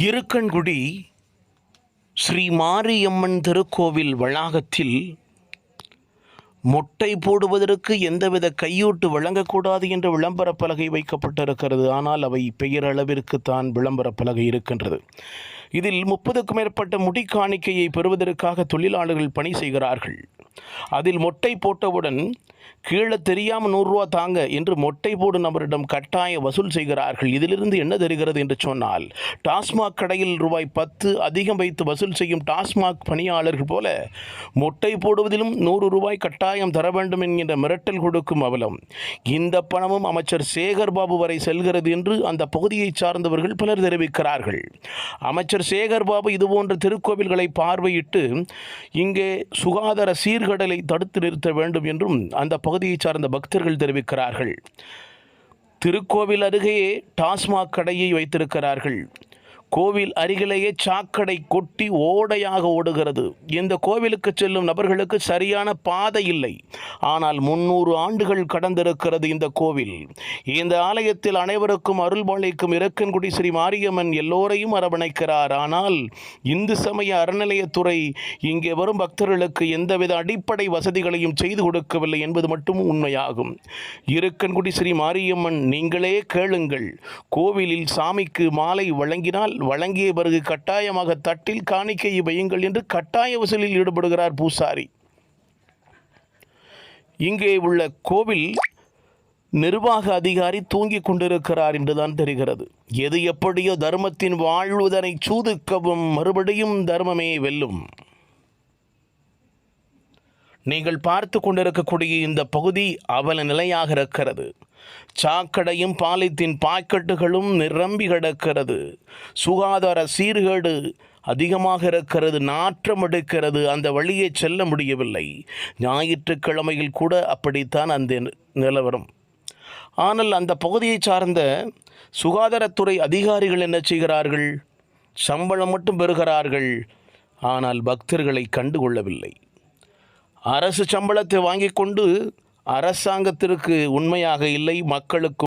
இருக்கன்குடி ஸ்ரீ மாரியம்மன் திருக்கோவில் வளாகத்தில் மொட்டை போடுவதற்கு எந்தவித கையூட்டு வழங்கக்கூடாது என்ற விளம்பர பலகை வைக்கப்பட்டிருக்கிறது. ஆனால் அவை பெயரளவிற்கு தான் விளம்பர பலகை இருக்கின்றது. இதில் 30க்கும் மேற்பட்ட முடி காணிக்கையை பெறுவதற்காக தொழிலாளர்கள் பணி செய்கிறார்கள். அதில் மொட்டை போட்டவுடன் கீழே தெரியாமல் 100 ரூபா தாங்க என்று மொட்டை போடும் நபரிடம் கட்டாய வசூல் செய்கிறார்கள். இதிலிருந்து என்ன தெரிகிறது என்று சொன்னால், டாஸ்மாக் கடையில் ரூபாய் 10 அதிகம் வைத்து வசூல் செய்யும் டாஸ்மாக் பணியாளர்கள் போல மொட்டை போடுவதிலும் 100 ரூபாய் கட்டாயம் தர வேண்டும் என்கின்ற மிரட்டல் கொடுக்கும் அவலம். இந்த பணமும் அமைச்சர் சேகர்பாபு வரை செல்கிறது என்று அந்த பகுதியை சார்ந்தவர்கள் பலர் தெரிவிக்கிறார்கள். அமைச்சர் சேகர்பாபு இதுபோன்ற திருக்கோவில்களை பார்வையிட்டு இங்கே சுகாதார சீர்கேடலை தடுத்து நிறுத்த வேண்டும் என்றும் அந்த பகுதியை சார்ந்த பக்தர்கள் தெரிவிக்கிறார்கள். திருக்கோவில் அருகே டாஸ்மாக் கடையை வைத்திருக்கிறார்கள். கோவில் அருகிலேயே சாக்கடை கொட்டி ஓடையாக ஓடுகிறது. இந்த கோவிலுக்கு செல்லும் நபர்களுக்கு சரியான பாதை இல்லை. ஆனால் 300 ஆண்டுகள் கடந்திருக்கிறது இந்த கோவில். இந்த ஆலயத்தில் அனைவருக்கும் அருள்பாலிக்கும் இருக்கன்குடி ஸ்ரீ மாரியம்மன் எல்லோரையும் அரவணைக்கிறார். ஆனால் இந்து சமய அறநிலையத்துறை இங்கே வரும் பக்தர்களுக்கு எந்தவித அடிப்படை வசதிகளையும் செய்து கொடுக்கவில்லை என்பது மட்டும் உண்மையாகும். இருக்கன்குடி ஸ்ரீ மாரியம்மன், நீங்களே கேளுங்கள். கோவிலில் சாமிக்கு மாலை வழங்கினால் வழங்கிய பிறகு கட்டாயமாக தட்டில் காணிக்கையை வையுங்கள் என்று கட்டாய வசூலில் ஈடுபடுகிறார் பூசாரி. இங்கே உள்ள கோவில் நிர்வாக அதிகாரி தூங்கிக் கொண்டிருக்கிறார் என்றுதான் தெரிகிறது. எது எப்படியோ தர்மத்தின் வாழ்வதனை சூதுக்கவும் மறுபடியும் தர்மமே வெல்லும். நீங்கள் பார்த்து கொண்டிருக்கக்கூடிய இந்த பகுதி அவல நிலையாக இருக்கிறது. சாக்கடையும் பாலித்தீன் பாக்கெட்டுகளும் நிரம்பி கிடக்கிறது. சுகாதார சீர்கேடு அதிகமாக இருக்கிறது. நாற்றம் எடுக்கிறது. அந்த வழியே செல்ல முடியவில்லை. ஞாயிற்றுக்கிழமையில் கூட அப்படித்தான் அந்த நிலவரம். ஆனால் அந்த பகுதியை சார்ந்த சுகாதாரத்துறை அதிகாரிகள் என்ன செய்கிறார்கள்? சம்பளம் மட்டும் பெறுகிறார்கள். ஆனால் பக்தர்களை கண்டுகொள்ளவில்லை. அரசு சம்பளத்தை வாங்கி கொண்டு அரசாங்கத்திற்கு உண்மையாக இல்லை, மக்களுக்கு